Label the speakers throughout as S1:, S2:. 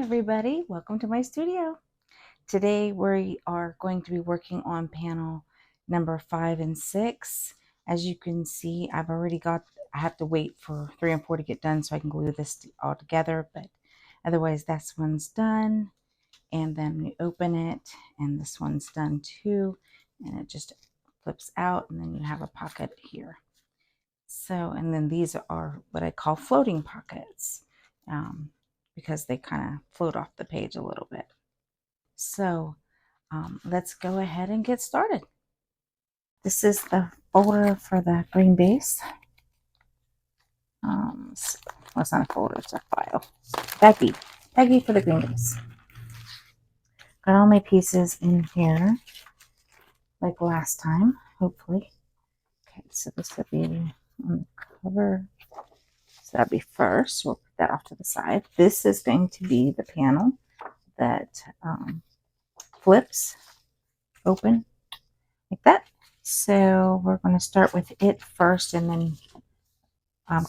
S1: everybody, welcome to my studio. Today we are going to be working on panel number 5 and 6. As you can see, I have to wait for 3 and 4 to get done so I can glue this all together, but otherwise this one's done, and then we open it and this one's done too, and it just flips out, and then you have a pocket here. So, and then these are what I call floating pockets. Because they kind of float off the page a little bit. So let's go ahead and get started. This is the folder for the green base. Well, it's not a folder, it's a file. Peggy for the green base. Got all my pieces in here, like last time, hopefully. Okay, so this would be on the cover. So that'd be first. We'll put that off to the side. This is going to be the panel that flips open like that. So we're going to start with it first and then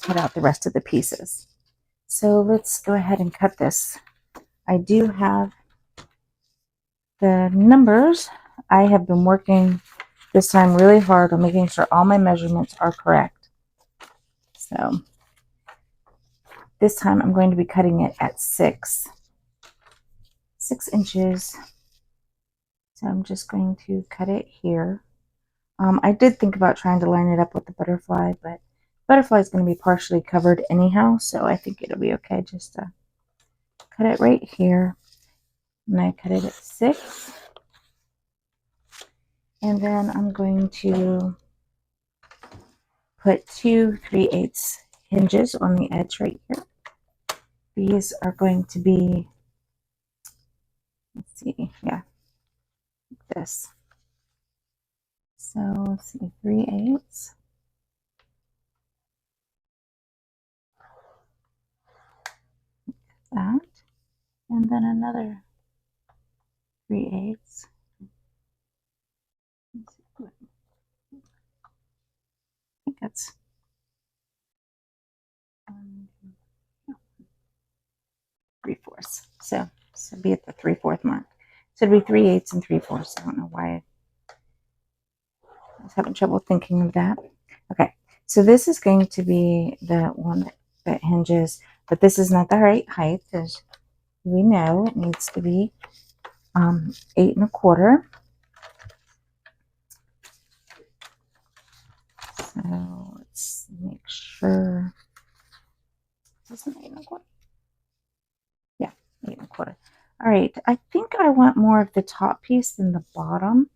S1: cut out the rest of the pieces. So let's go ahead and cut this. I do have the numbers. I have been working this time really hard on making sure all my measurements are correct. So this time I'm going to be cutting it at 6 inches. So I'm just going to cut it here. I did think about trying to line it up with the butterfly, but butterfly is going to be partially covered anyhow, so I think it'll be okay just to cut it right here. And I cut it at 6. And then I'm going to put 2 3/8 hinges on the edge right here. These are going to be, let's see, yeah, like this. So let's see, 3/8. That. And then another 3/8. I think that's 3/4. So be at the 3/4 mark. So it'd be 3/8 and 3/4. I don't know why I was having trouble thinking of that. Okay, so this is going to be the one that hinges, but this is not the right height, as we know. It needs to be 8 1/4. So let's make sure this is 8 1/4. Yeah, 8 1/4. All right, I think I want more of the top piece than the bottom.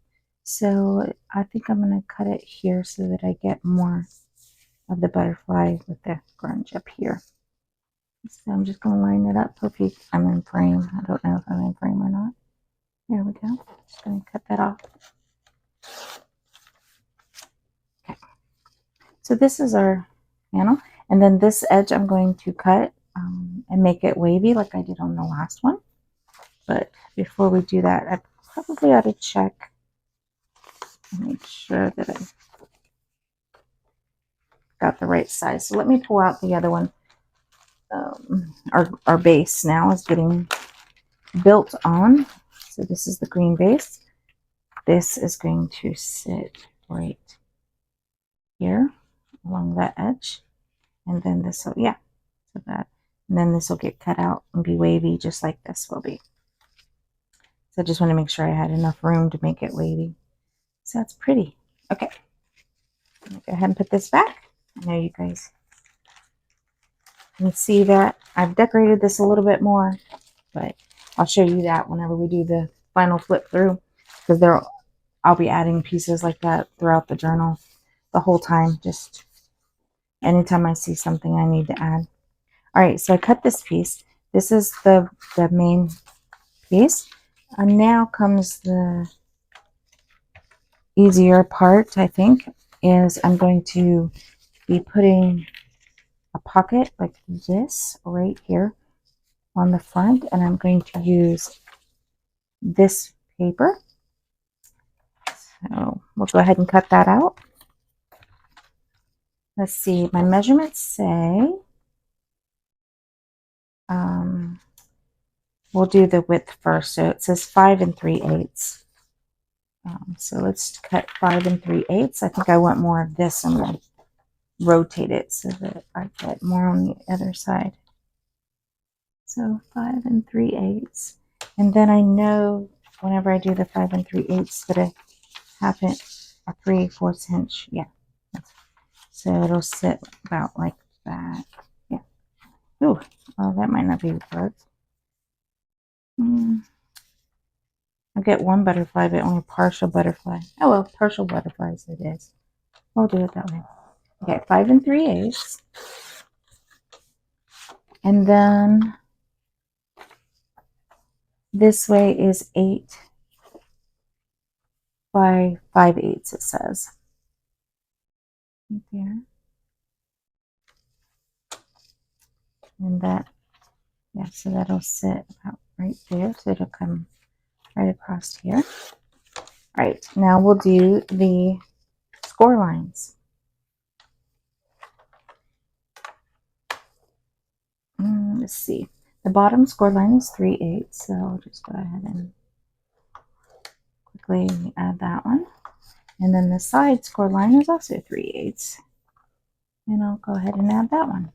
S1: So I think I'm going to cut it here so that I get more of the butterfly with the grunge up here. So I'm just going to line it up. Hopefully I'm in frame. I don't know if I'm in frame or not. There we go. Just going to cut that off. Okay. So this is our panel. And then this edge I'm going to cut and make it wavy like I did on the last one. But before we do that, I probably ought to check and make sure that I got the right size. So let me pull out the other one. Our base now is getting built on. So this is the green base. This is going to sit right here along that edge. And then this will, yeah, so that, and then this will get cut out and be wavy just like this will be. So I just want to make sure I had enough room to make it wavy. So that's pretty. Okay, I'm gonna go ahead and put this back. I know you guys can see that I've decorated this a little bit more, but I'll show you that whenever we do the final flip through, because I'll be adding pieces like that throughout the journal the whole time, just anytime I see something I need to add. All right, so I cut this piece. This is the main piece. And now comes the easier part, I think, is I'm going to be putting a pocket like this right here on the front, and I'm going to use this paper. So we'll go ahead and cut that out. Let's see, my measurements say we'll do the width first. So it says 5 3/8. So let's cut 5 3/8. I think I want more of this. I'm going to rotate it so that I get more on the other side. So 5 3/8. And then I know whenever I do the 5 3/8 that I have it a 3/4 inch. Yeah. So it'll sit about like that. Yeah. Ooh, well, that might not be good. I'll get one butterfly, but only partial butterfly. Oh well, partial butterflies it is. We'll do it that way. Okay, 5 3/8. And then this way is 8 by 5/8, it says. Right there. And that, yeah, so that'll sit about right there. So it'll come right across here. All right, now we'll do the score lines. Let's see. The bottom score line is 3/8, so I'll just go ahead and quickly add that one. And then the side score line is also 3/8. And I'll go ahead and add that one.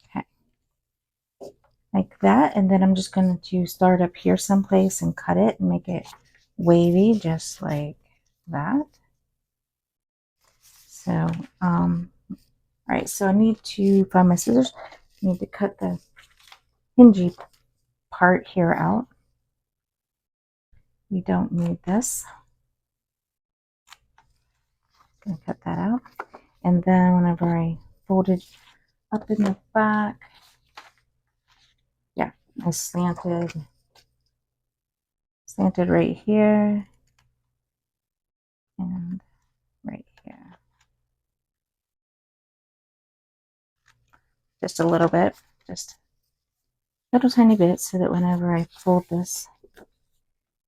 S1: Okay. Like that. And then I'm just going to start up here someplace and cut it and make it wavy, just like that. So, all right, so I need to find my scissors. I need to cut the hingy part here out. We don't need this. I'm gonna cut that out. And then whenever I fold it up in the back, yeah, I slanted right here and right here. Just a little bit, just a little tiny bit, so that whenever I fold this,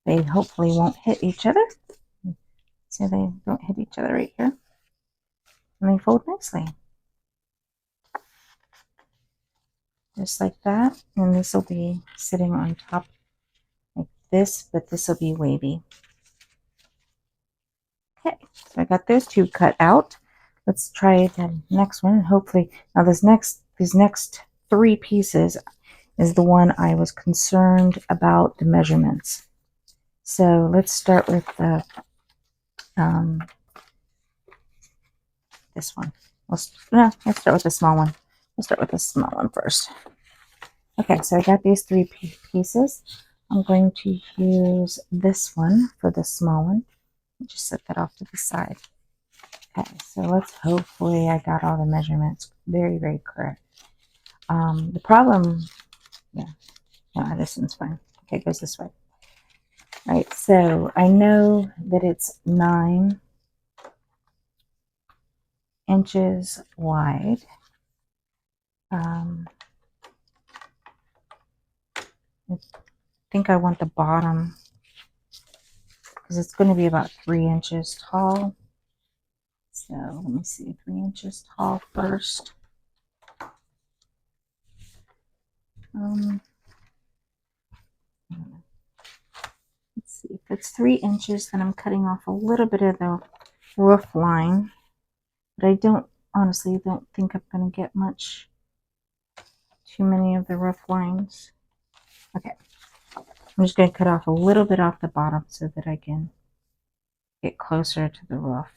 S1: they hopefully won't hit each other. So they don't hit each other right here. And they fold nicely. Just like that. And this will be sitting on top like this, but this will be wavy. Okay, so I got those two cut out. Let's try the next one. Hopefully, now these next 3 pieces is the one I was concerned about the measurements. So let's start with the this one. Let's start with the small one. We'll start with the small one first. Okay, so I got these 3 pieces. I'm going to use this one for the small one. Just set that off to the side. Okay, so let's hopefully I got all the measurements very, very correct. The problem, yeah, no, this one's fine. Okay, it goes this way. All right, so I know that it's 9 inches wide. I think I want the bottom because it's going to be about 3 inches tall. So let me see, 3 inches tall first. Let's see, if it's 3 inches, then I'm cutting off a little bit of the roof line. But I honestly don't think I'm going to get too many of the roof lines. Okay, I'm just going to cut off a little bit off the bottom so that I can get closer to the roof.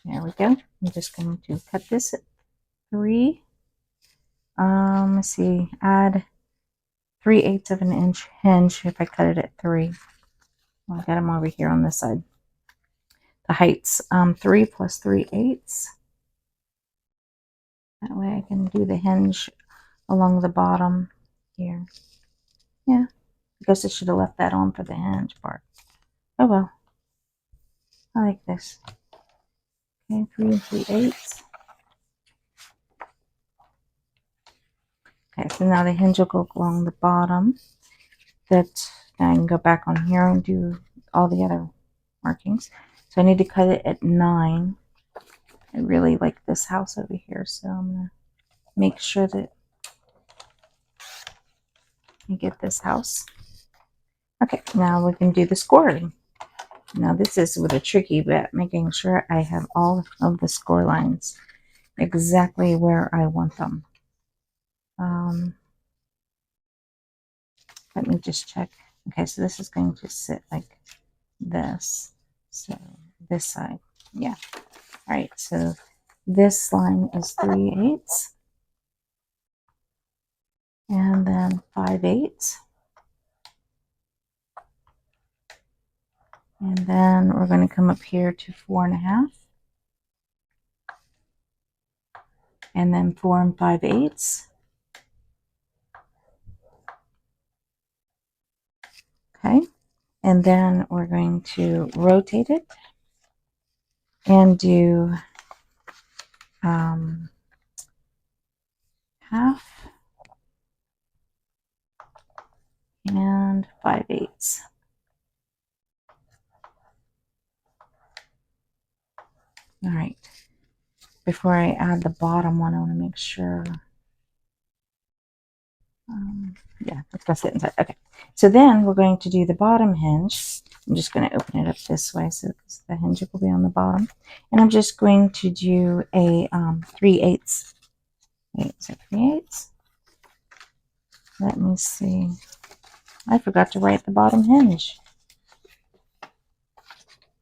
S1: There we go. I'm just going to cut this at 3. Let's see, add 3/8 of an inch hinge if I cut it at 3. Well, I got them over here on this side. The heights, 3 plus 3/8. That way I can do the hinge along the bottom here. Yeah, I guess I should have left that on for the hinge part. Oh well, I like this. Okay, 3 3/8. Okay, so now the hinge will go along the bottom. That now I can go back on here and do all the other markings. So I need to cut it at 9. I really like this house over here, so I'm going to make sure that I get this house. Okay, now we can do the scoring. Now this is with a tricky bit, making sure I have all of the score lines exactly where I want them. Let me just check. Okay, so this is going to sit like this. So this side, yeah. All right, so this line is 3/8, and then 5/8. And then we're going to come up here to 4.5. And then 4 5/8. Okay. And then we're going to rotate it and do half and 5/8. All right. Before I add the bottom one, I want to make sure. Yeah, it's going to sit inside. Okay. So then we're going to do the bottom hinge. I'm just going to open it up this way so the hinge will be on the bottom. And I'm just going to do a 3/8. Wait, is it 3/8? Let me see. I forgot to write the bottom hinge.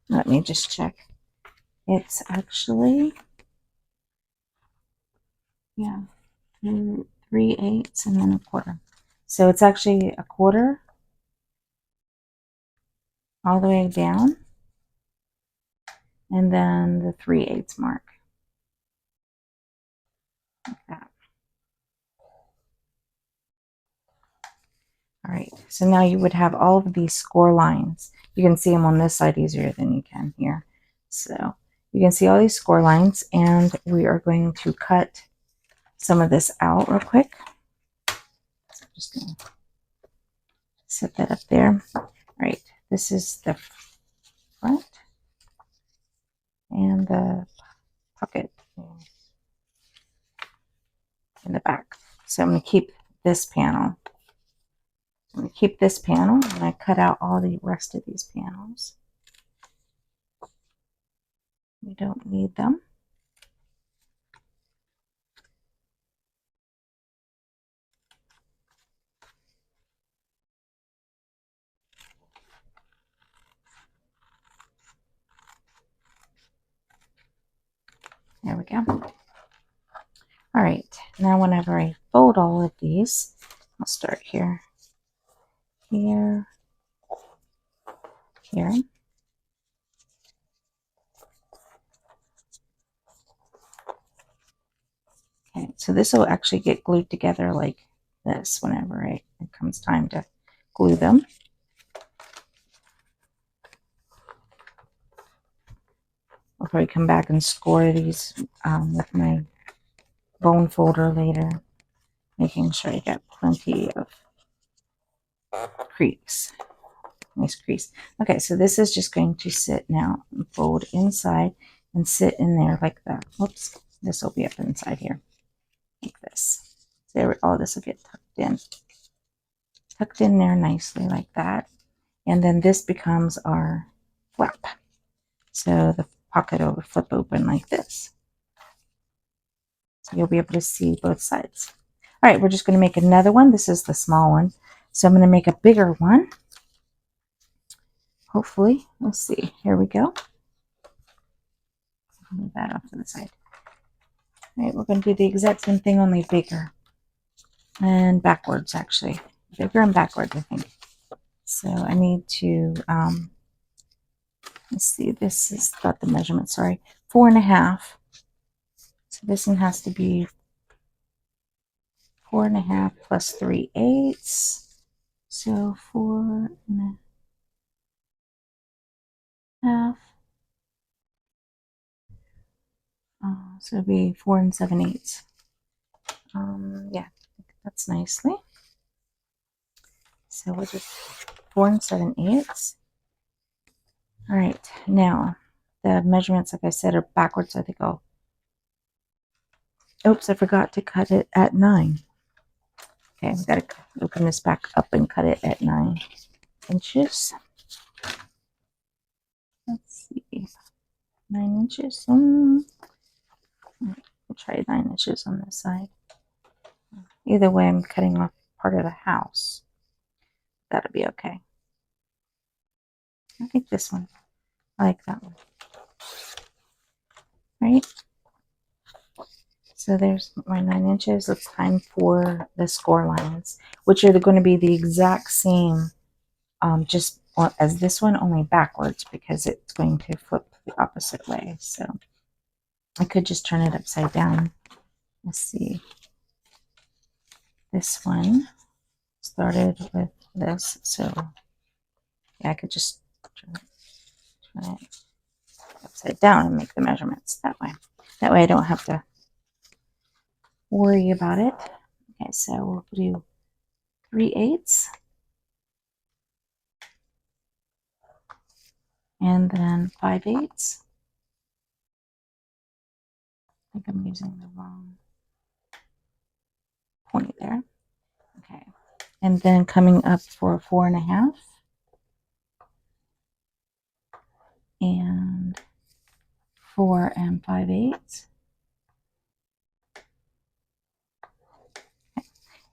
S1: Let me just check. It's actually, yeah, 3/8 and then a quarter. So it's actually a quarter all the way down, and then the 3/8 mark. Like that. All right, so now you would have all of these score lines. You can see them on this side easier than you can here. So you can see all these score lines, and we are going to cut some of this out real quick. So I'm just going to set that up there. All right, this is the front and the pocket in the back. So I'm going to keep this panel. I'm going to keep this panel, and I cut out all the rest of these panels. We don't need them. There we go. All right, now whenever I fold all of these, I'll start here, here, here. Okay, so this will actually get glued together like this whenever it comes time to glue them. I'll probably come back and score these with my bone folder later, making sure I get plenty of crease. Nice crease. Okay, so this is just going to sit now and fold inside and sit in there like that. Whoops, this will be up inside here like this. So there, all this will get tucked in there nicely like that. And then this becomes our flap. So the pocket will flip open like this. So you'll be able to see both sides. All right, we're just going to make another one. This is the small one. So I'm going to make a bigger one. Hopefully, let's see. Here we go. Move that off to the side. All right, we're going to do the exact same thing, only bigger. And backwards, actually. Bigger and backwards, I think. So I need to, let's see, this is got the measurement, sorry. 4.5. So this one has to be 4.5 plus 3/8. So 4.5. So it'll be 4 7/8. Yeah, that's nicely. So we'll just 4 7/8. All right, now the measurements, like I said, are backwards. I think I'll Oops, I forgot to cut it at 9. Okay, we got to open this back up and cut it at 9 inches. Let's see, 9 inches. We'll try 9 inches on this side. Either way, I'm cutting off part of the house. That'll be okay. I think this one. I like that one. Right? So there's my 9 inches. It's time for the score lines, which are going to be the exact same, just as this one, only backwards, because it's going to flip the opposite way. So I could just turn it upside down. Let's see. This one started with this, so yeah, I could just turn it upside down and make the measurements that way. That way I don't have to worry about it. Okay, so we'll do 3/8 and then 5/8. I think I'm using the wrong point there. Okay, and then coming up for 4.5 and 4 5/8.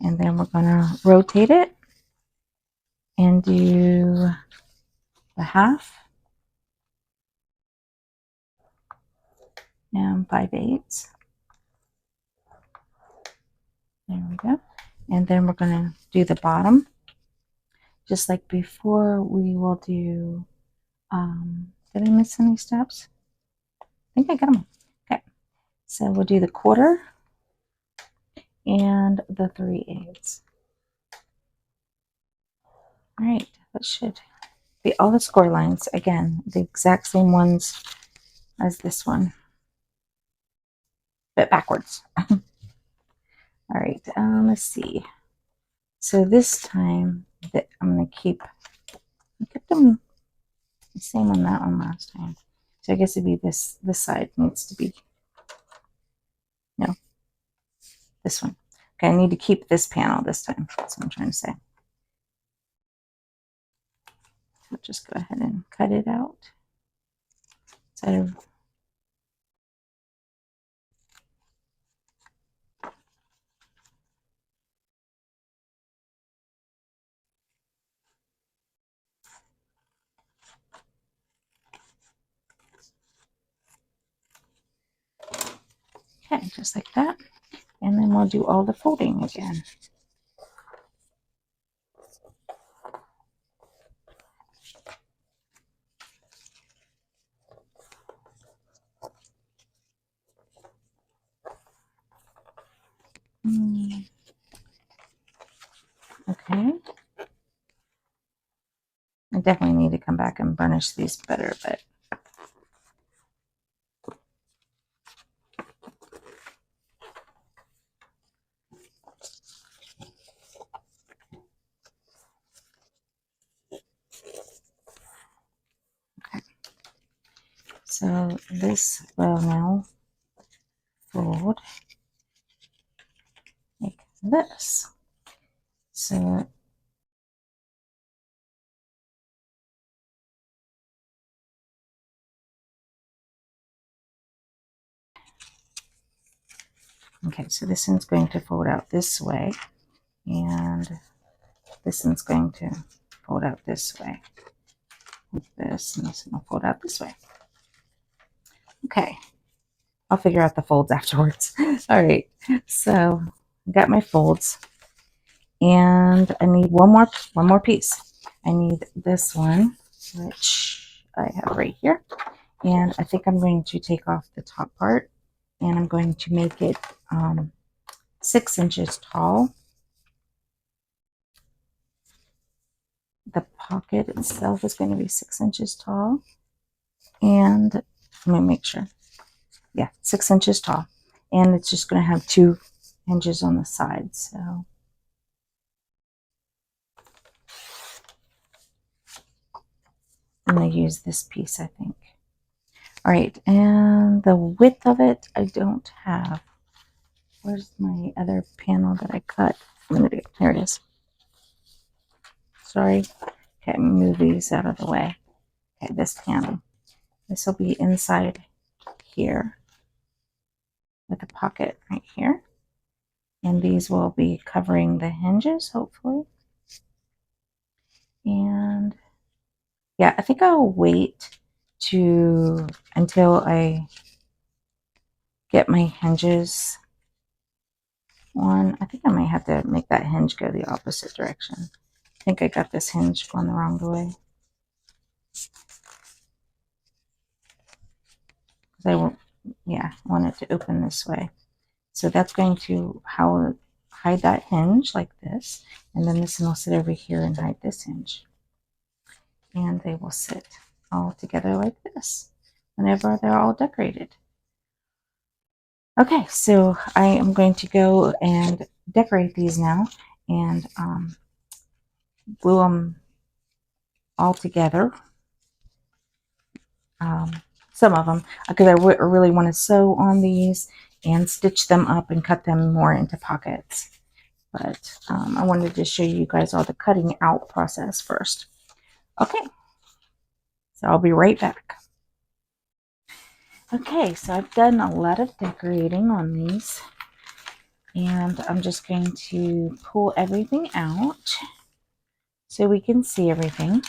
S1: And then we're going to rotate it and do the 1/2 and 5/8. There we go. And then we're going to do the bottom. Just like before, we will do, did I miss any steps? I think I got them. Okay, so we'll do the 1/4 and the 3/8. All right, that should be all the score lines. Again, the exact same ones as this one, but backwards. All right, let's see. So this time that I'm going to keep, I kept them the same on that one last time. So I guess it'd be this side needs to be, no, this one. Okay, I need to keep this panel this time. That's what I'm trying to say. So just go ahead and cut it out. So okay, just like that. And then we'll do all the folding again. Okay. I definitely need to come back and burnish these better, but okay. So this will now fold like this. So okay, so this one's going to fold out this way, and this one's going to fold out this way. Like this, and this one will fold out this way. Okay, I'll figure out the folds afterwards. All right, so I got my folds, and I need one more piece. I need this one, which I have right here, and I think I'm going to take off the top part, and I'm going to make it 6 inches tall. The pocket itself is going to be 6 inches tall, and let me make sure. Yeah, 6 inches tall, and it's just going to have 2 hinges on the side. So I'm going to use this piece, I think. All right, and the width of it I don't have. Where's my other panel that I cut? Here it is. Sorry. Okay, move these out of the way. Okay, this panel. This will be inside here with a pocket right here. And these will be covering the hinges, hopefully. And yeah, I think I'll wait until I get my hinges on. I think I might have to make that hinge go the opposite direction. I think I got this hinge going the wrong way. Because I want it to open this way. So that's going to hide that hinge like this. And then this one will sit over here and hide this hinge. And they will sit all together like this whenever they're all decorated. Okay, so I am going to go and decorate these now and glue them all together. Some of them, because I really want to sew on these and stitch them up and cut them more into pockets. But I wanted to show you guys all the cutting out process first. Okay, so I'll be right back. Okay, so I've done a lot of decorating on these, and I'm just going to pull everything out so we can see everything.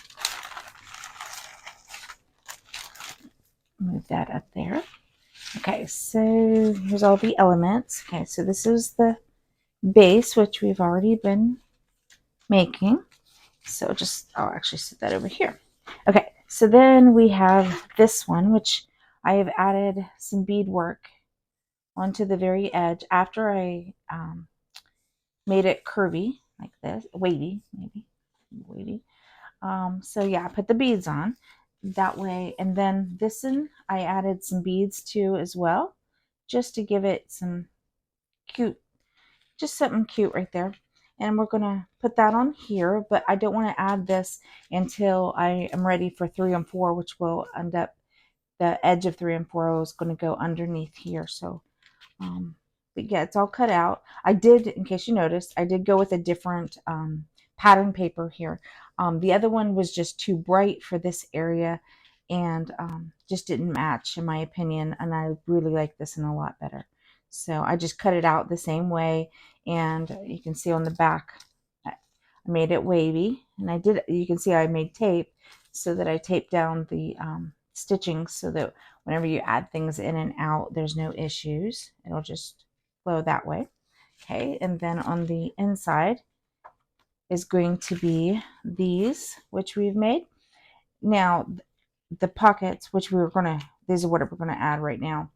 S1: Move that up there. Okay, so here's all the elements. Okay, so this is the base, which we've already been making. So I'll actually set that over here. Okay, so then we have this one, which I have added some beadwork onto the very edge after I made it curvy like this, weighty, maybe weighty. So yeah, I put the beads on that way, and then this one I added some beads too as well, just to give it some cute, just something cute right there. And we're gonna put that on here, but I don't want to add this until I am ready for 3 and 4, which will end up the edge of 3 and 4 is going to go underneath here. So but yeah, it's all cut out. I did, in case you noticed, I did go with a different pattern paper here. The other one was just too bright for this area and just didn't match in my opinion. And I really like this one a lot better. So I just cut it out the same way. And you can see on the back, I made it wavy. And you can see I made tape so that I taped down the stitching so that whenever you add things in and out, there's no issues. It'll just flow that way. Okay, and then on the inside is going to be these, which we've made. Now, the pockets, which these are what we're gonna add right now.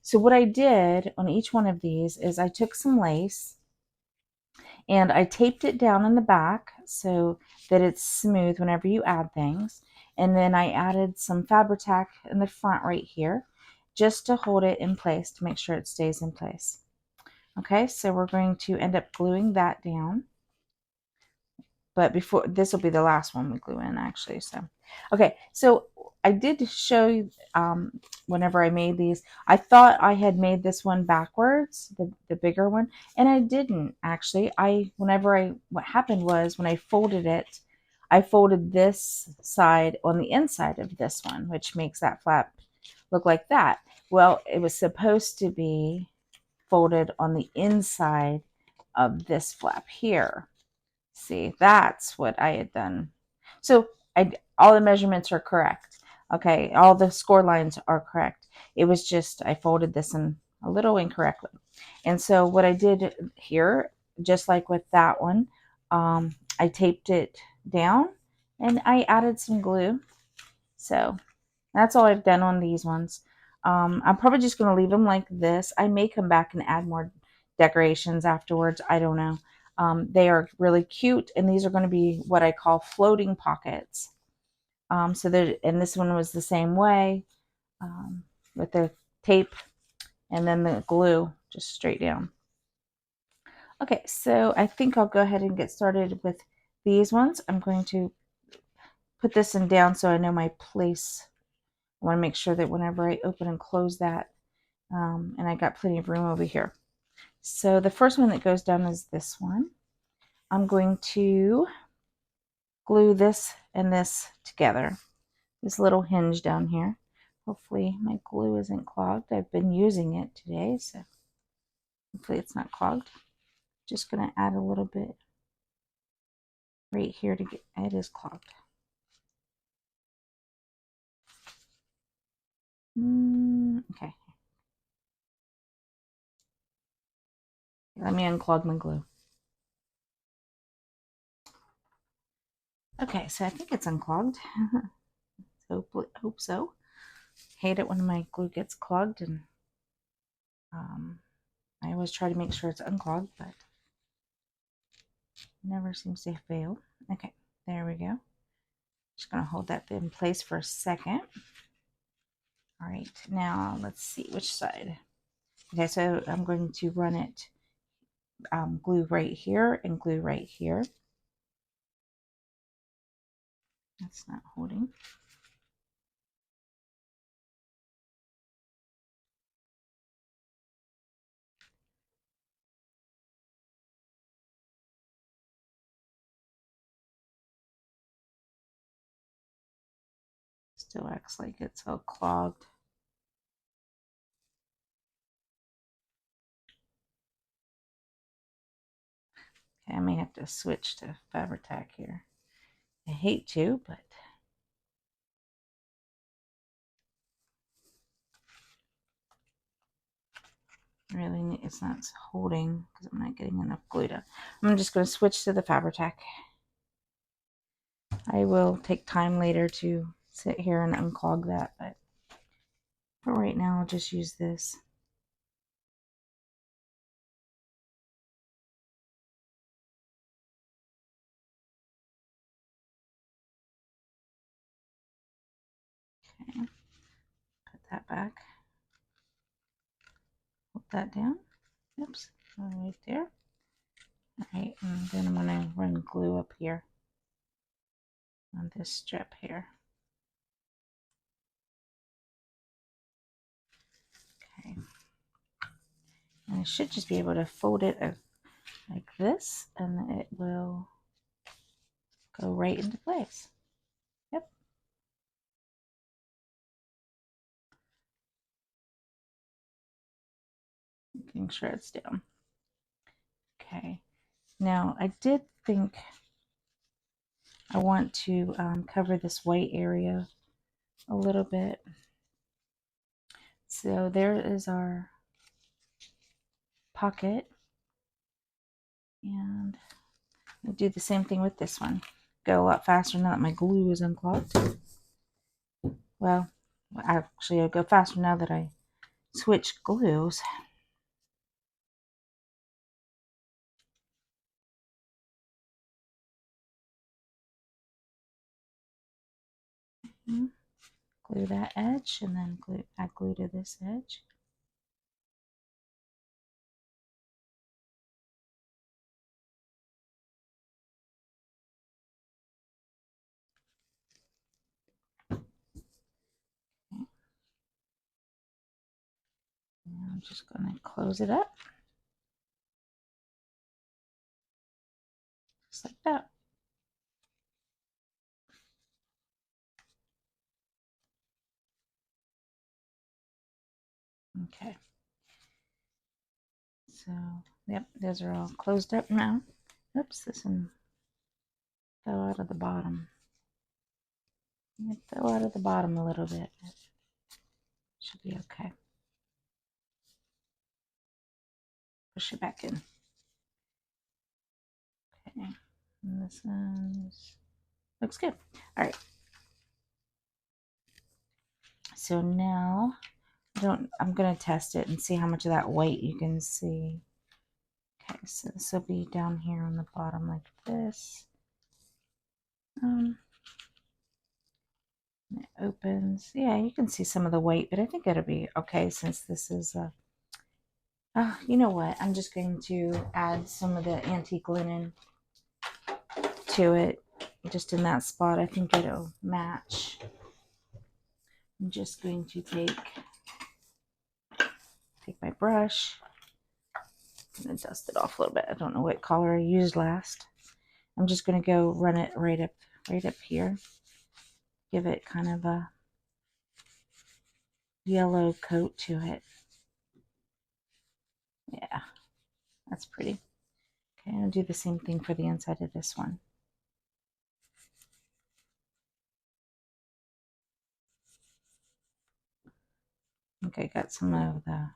S1: So what I did on each one of these is I took some lace and I taped it down in the back so that it's smooth whenever you add things. And then I added some Fabri-Tac in the front right here just to hold it in place to make sure it stays in place. Okay, so we're going to end up gluing that down. But before, this will be the last one we glue in actually. So, okay, so I did show you whenever I made these, I thought I had made this one backwards, the bigger one, and I didn't actually. What happened was when I folded it, I folded this side on the inside of this one, which makes that flap look like that. Well, it was supposed to be folded on the inside of this flap here. See, that's what I had done. So all the measurements are correct. Okay, all the score lines are correct. It was just I folded this in a little incorrectly. And so what I did here, just like with that one, I taped it down and I added some glue. So that's all I've done on these ones. I'm probably just going to leave them like this. I may come back and add more decorations afterwards. I don't know. They are really cute, and these are going to be what I call floating pockets. And this one was the same way with the tape and then the glue just straight down. Okay, so I think I'll go ahead and get started with these ones. I'm going to put this one down so I know my place. I want to make sure that whenever I open and close that, and I got plenty of room over here. So the first one that goes down is this one. I'm going to glue this and this together. This little hinge down here. Hopefully my glue isn't clogged. I've been using it today, so hopefully it's not clogged. Just going to add a little bit right here to get it is clogged. Okay. Let me unclog my glue. Okay, so I think it's unclogged. Hope so. Hate it when my glue gets clogged, and I always try to make sure it's unclogged, but never seems to fail. Okay, there we go. Just gonna hold that in place for a second. All right, now let's see which side. Okay, so I'm going to run it glue right here and glue right here. That's not holding. Still acts like it's all clogged. Okay, I may have to switch to Fabri-Tac here. I hate to, but really it's not holding because I'm not getting enough glue to. I'm just going to switch to the Fabri-Tac. I will take time later to sit here and unclog that, but for right now I'll just use this. Okay, put that back. Hold that down. Oops, right there. All right, and then I'm going to run glue up here on this strip here. Okay, and I should just be able to fold it like this, and it will go right into place. Yep. Making sure it's down. Okay. Now I did think I want to cover this white area a little bit. So there is our pocket, and I'll do the same thing with this one. Go a lot faster now that my glue is unclogged. Well, actually I'll go faster now that I switched glues. Glue that edge, and then add glue to this edge. Okay. And I'm just going to close it up. Just like that. Okay. So, yep, those are all closed up now. Oops, this one fell out of the bottom. It fell out of the bottom a little bit. Should be okay. Push it back in. Okay. And this one looks good. All right. So now I'm going to test it and see how much of that white you can see. Okay, so this will be down here on the bottom like this. It opens. Yeah, you can see some of the white, but I think it'll be okay since this is you know what? I'm just going to add some of the antique linen to it, just in that spot. I think it'll match. I'm just going to take my brush I'm going to dust it off a little bit. I don't know what color I used last. I'm just going to go run it right up here. Give it kind of a yellow coat to it. Yeah, that's pretty. Okay, I'll do the same thing for the inside of this one. Okay, got some of the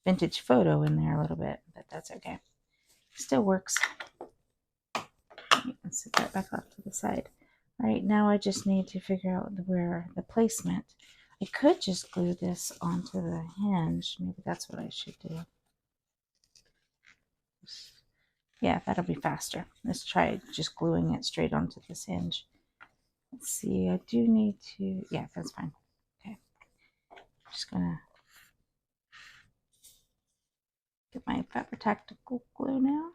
S1: vintage photo in there a little bit, but that's okay. Still works. Let's set that back off to the side. All right, now I just need to figure out where the placement. I could just glue this onto the hinge. Maybe that's what I should do. Yeah, that'll be faster. Let's try just gluing it straight onto this hinge. Let's see, I do need to, yeah, that's fine. Okay, just gonna get my Faber-Tactical glue now.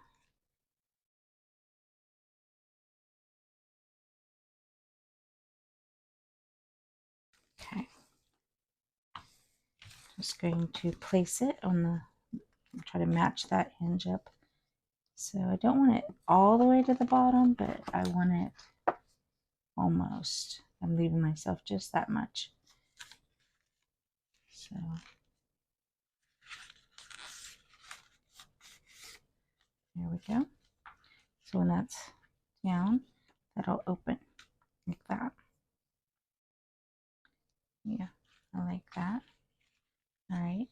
S1: Okay, just going to place it on the, try to match that hinge up. So I don't want it all the way to the bottom, but I want it almost. I'm leaving myself just that much. So there we go. So when that's down, that'll open like that. Yeah, I like that. All right,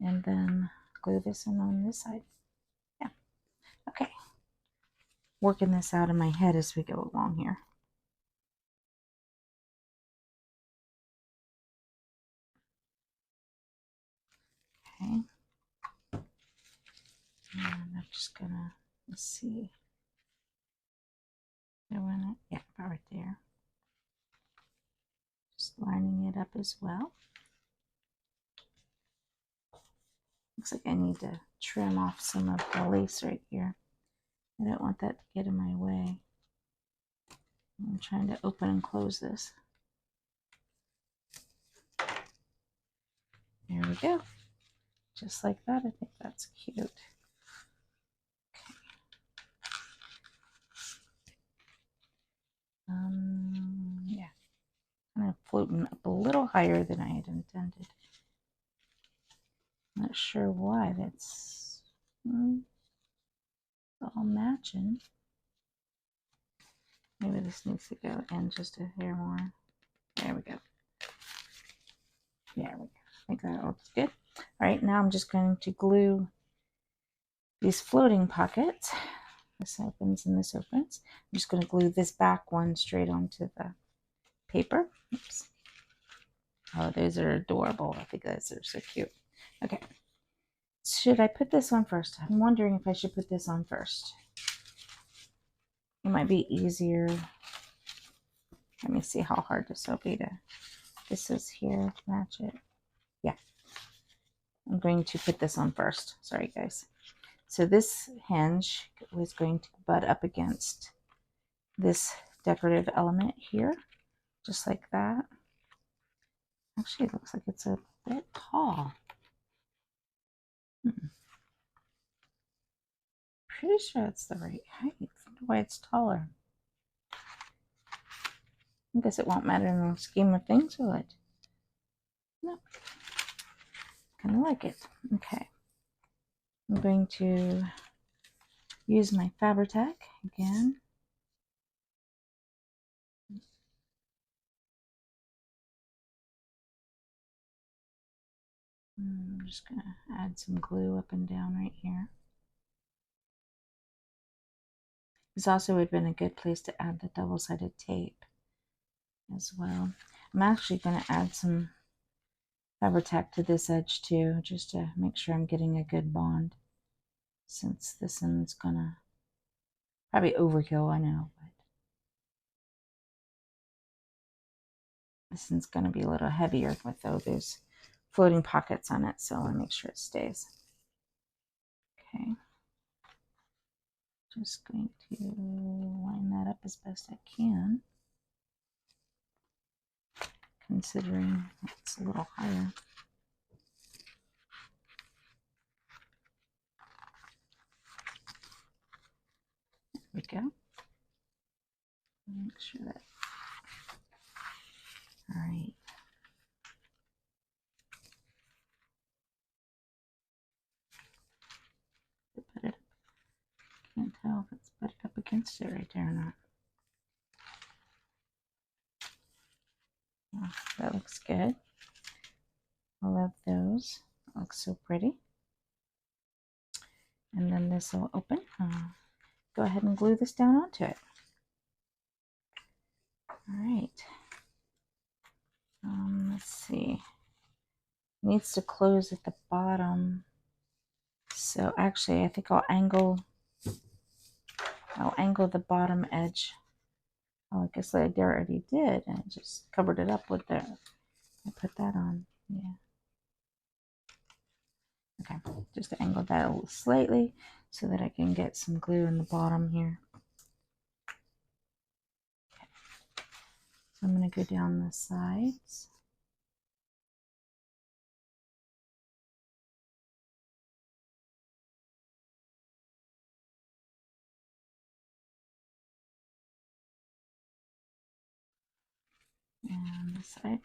S1: and then glue this in on this side. Yeah, okay. Working this out in my head as we go along here. Okay. And I'm just gonna, let's see. Doing it, yeah, about right there. Just lining it up as well. Looks like I need to trim off some of the lace right here. I don't want that to get in my way. I'm trying to open and close this. There we go. Just like that. I think that's cute. Okay. Yeah. Kind of floating up a little higher than I had intended. Not sure why that's all matching. Maybe this needs to go in just a hair more. There we go. There we go. I think that looks good. All right, now I'm just going to glue these floating pockets. This opens and this opens. I'm just going to glue this back one straight onto the paper. Oops. Oh, those are adorable. I think those are so cute. Okay. Should I put this on first? I'm wondering if I should put this on first. It might be easier. Let me see how hard this will be to. This is here. Match it. Yeah. I'm going to put this on first. Sorry, guys. So this hinge was going to butt up against this decorative element here, just like that. Actually, it looks like it's a bit tall. Pretty sure it's the right height. I wonder why it's taller. I guess it won't matter in the scheme of things, will it? No. Kind of like it. Okay. I'm going to use my Faber-Tac again. I'm just going to add some glue up and down right here. This also would have been a good place to add the double-sided tape as well. I'm actually going to add some Faber-Tac to this edge too, just to make sure I'm getting a good bond, since this one's gonna probably overkill, I know, but this one's gonna be a little heavier with all those floating pockets on it, so I want to make sure it stays. Okay, just going to line that up as best I can, considering it's a little higher. go. Make sure that, all right. Put it, can't tell if it's put it up against it right there or not. Oh, that looks good. I love those. It looks so pretty. And then this will open. Go ahead and glue this down onto it. All right. Let's see. It needs to close at the bottom. So actually, I think I'll angle the bottom edge. Oh, I guess I already did. I just covered it up with the. I put that on. Yeah. Okay, just to angle that a little slightly so that I can get some glue in the bottom here. Okay. So I'm going to go down the sides. And this side.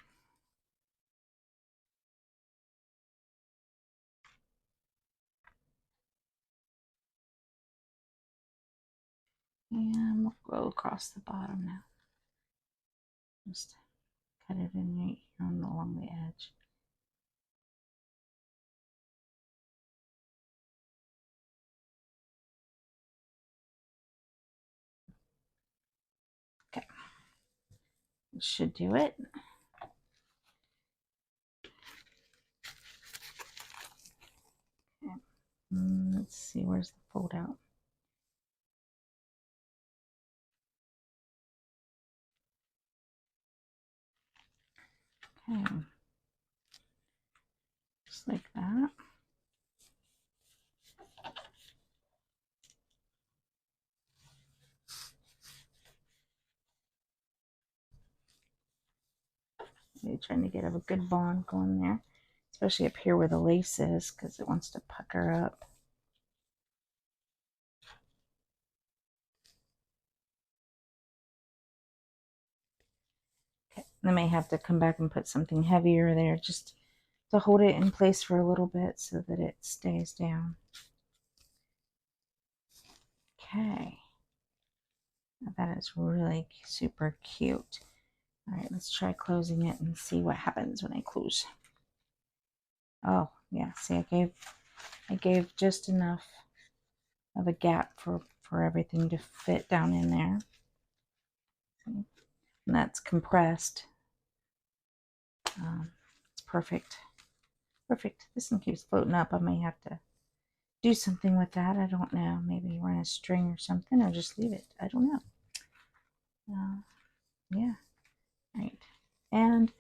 S1: And we'll go across the bottom now. Just cut it in right here along the edge. Okay. This should do it. Okay. Let's see, where's the fold out? Okay. Just like that. Really trying to get a good bond going there, especially up here where the lace is, because it wants to pucker up. Okay. I may have to come back and put something heavier there just to hold it in place for a little bit so that it stays down. Okay. Now that is really super cute. All right, let's try closing it and see what happens when I close. Oh, yeah, see, I gave just enough of a gap for everything to fit down in there. And that's compressed. It's perfect. Perfect. This one keeps floating up. I may have to do something with that. I don't know. Maybe run a string or something, or just leave it. I don't know. Yeah. Right. And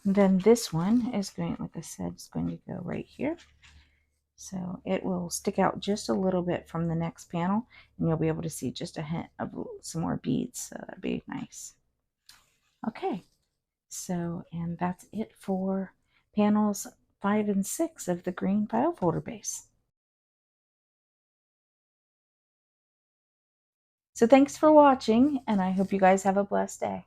S1: then this one is going, like I said, it's going to go right here. So it will stick out just a little bit from the next panel, and you'll be able to see just a hint of some more beads. So that'd be nice. Okay. So, and that's it for panels 5 and 6 of the green file folder base. So thanks for watching, and I hope you guys have a blessed day.